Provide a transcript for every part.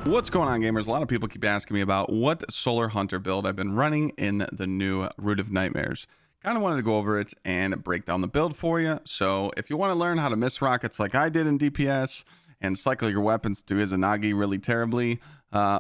What's going on, gamers? A lot of people keep asking me about what Solar Hunter build I've been running in the new Root of Nightmares. Kind of wanted to go over it and break down the build for you. So if you want to learn how to miss rockets like I did in DPS and cycle your weapons to Izanagi really terribly,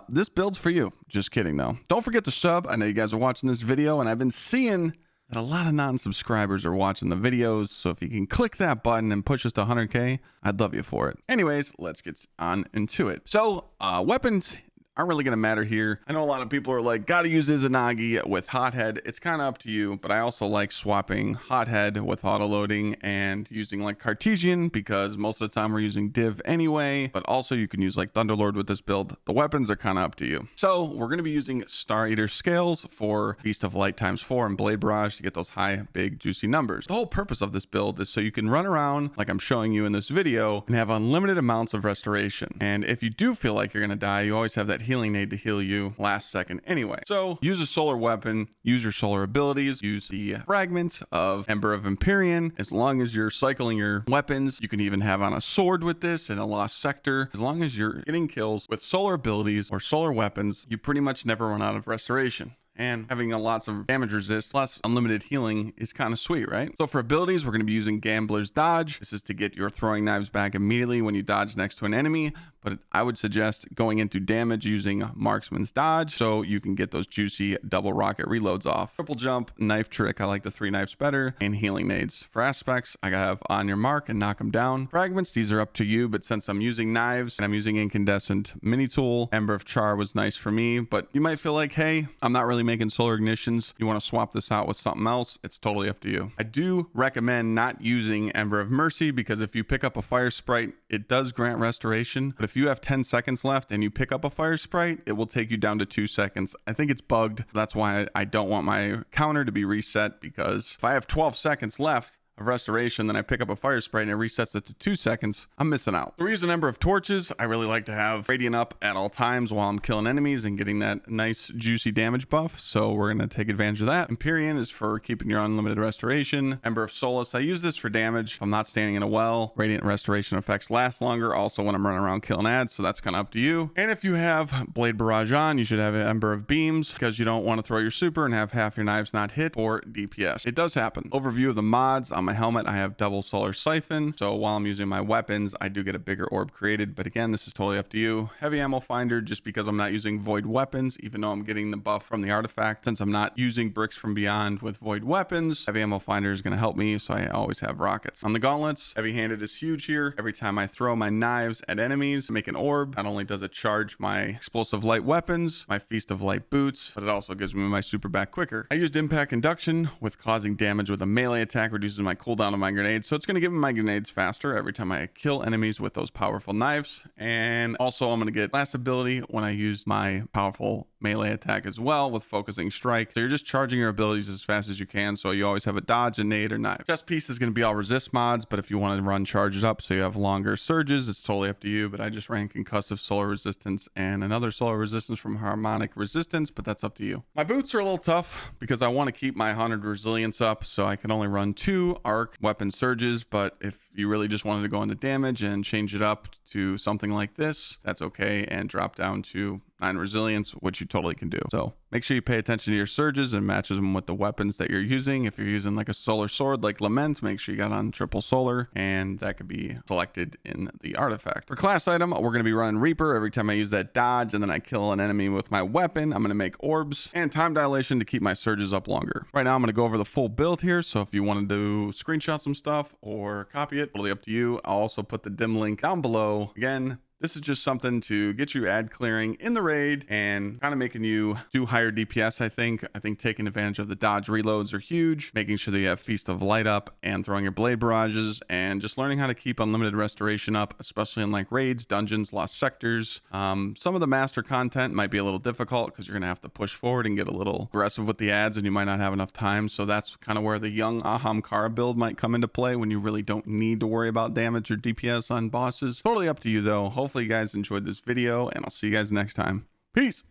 this build's for you. Just kidding though. Don't forget to sub. I know you guys are watching this video and I've been seeing that a lot of non-subscribers are watching the videos, so if you can click that button and push us to 100k, I'd love you for it. Anyways, let's get on into it. So weapons aren't really going to matter here. I know a lot of people are like, gotta use Izanagi with Hothead. It's kind of up to you, but I also like swapping Hothead with auto-loading and using like Cartesian because most of the time we're using Div anyway, but also you can use like Thunderlord with this build. The weapons are kind of up to you. So we're going to be using Star Eater Scales for Feast of Light ×4 and Blade Barrage to get those high, big, juicy numbers. The whole purpose of this build is so you can run around like I'm showing you in this video and have unlimited amounts of restoration. And if you do feel like you're going to die, you always have that healing aid to heal you last second anyway. So use a solar weapon, use your solar abilities, use the fragment of Ember of Empyrean. As long as you're cycling your weapons, you can even have on a sword with this in a lost sector. As long as you're getting kills with solar abilities or solar weapons, you pretty much never run out of restoration. And having a lots of damage resist plus unlimited healing is kind of sweet, right? So for abilities, we're going to be using Gambler's Dodge. This is to get your throwing knives back immediately when you dodge next to an enemy, but I would suggest going into damage using Marksman's Dodge so you can get those juicy double rocket reloads off. Triple jump, knife trick, I like the 3 knives better, and healing nades. For aspects, I have on your mark and knock them down. Fragments, these are up to you, but since I'm using knives and I'm using incandescent mini tool, Ember of Char was nice for me, but you might feel like, hey, I'm not really making solar ignitions. You want to swap this out with something else, it's totally up to you. I do recommend not using Ember of Mercy because if you pick up a fire sprite, it does grant restoration, but if you have 10 seconds left and you pick up a fire sprite, it will take you down to 2 seconds. I think it's bugged. That's why I don't want my counter to be reset, because if I have 12 seconds left of restoration, then I pick up a fire sprite and it resets it to 2 seconds, I'm missing out. The reason Ember of Torches, I really like to have Radiant up at all times while I'm killing enemies and getting that nice juicy damage buff, so we're going to take advantage of that. Empyrean is for keeping your unlimited restoration. Ember of Solace, I use this for damage if I'm not standing in a well. Radiant restoration effects last longer also when I'm running around killing ads, so that's kind of up to you. And if you have Blade Barrage on, you should have an Ember of Beams because you don't want to throw your super and have half your knives not hit or DPS. It does happen. Overview of the mods. On my helmet, I have double solar siphon, so while I'm using my weapons, I do get a bigger orb created, but again, this is totally up to you. Heavy ammo finder, just because I'm not using void weapons, even though I'm getting the buff from the artifact. Since I'm not using bricks from beyond with void weapons, heavy ammo finder is going to help me, so I always have rockets. On the gauntlets, heavy handed is huge here. Every time I throw my knives at enemies, make an orb. Not only does it charge my explosive light weapons, my Feast of Light boots, but it also gives me my super back quicker. I used impact induction with causing damage with a melee attack, reduces my cooldown of my grenades, so it's going to give me my grenades faster every time I kill enemies with those powerful knives. And also I'm going to get last ability when I use my powerful melee attack as well with focusing strike, so you're just charging your abilities as fast as you can, so you always have a dodge, a nade, or knife. Chest piece is going to be all resist mods, but if you want to run charges up so you have longer surges, it's totally up to you, but I just ran concussive solar resistance and another solar resistance from harmonic resistance, but that's up to you. My boots are a little tough because I want to keep my 100 resilience up, so I can only run 2 arc weapon surges, but if you really just wanted to go into damage and change it up to something like this, that's okay, and drop down to 9 resilience, which you totally can do. So make sure you pay attention to your surges and matches them with the weapons that you're using. If you're using like a solar sword like Lament, make sure you got on triple solar, and that could be selected in the artifact. For class item, we're going to be running Reaper. Every time I use that dodge and then I kill an enemy with my weapon, I'm going to make orbs and time dilation to keep my surges up longer. Right now I'm going to go over the full build here, so if you wanted to screenshot some stuff or copy it, totally up to you. I'll also put the dim link down below. Again, this is just something to get you ad clearing in the raid and kind of making you do higher DPS, I think. I think taking advantage of the dodge reloads are huge, making sure that you have Feast of Light up and throwing your blade barrages, and just learning how to keep unlimited restoration up, especially in like raids, dungeons, lost sectors. Some of the master content might be a little difficult because you're going to have to push forward and get a little aggressive with the ads and you might not have enough time. So that's kind of where the young Ahamkara build might come into play when you really don't need to worry about damage or DPS on bosses. Totally up to you though. Hopefully you guys enjoyed this video, and I'll see you guys next time. Peace.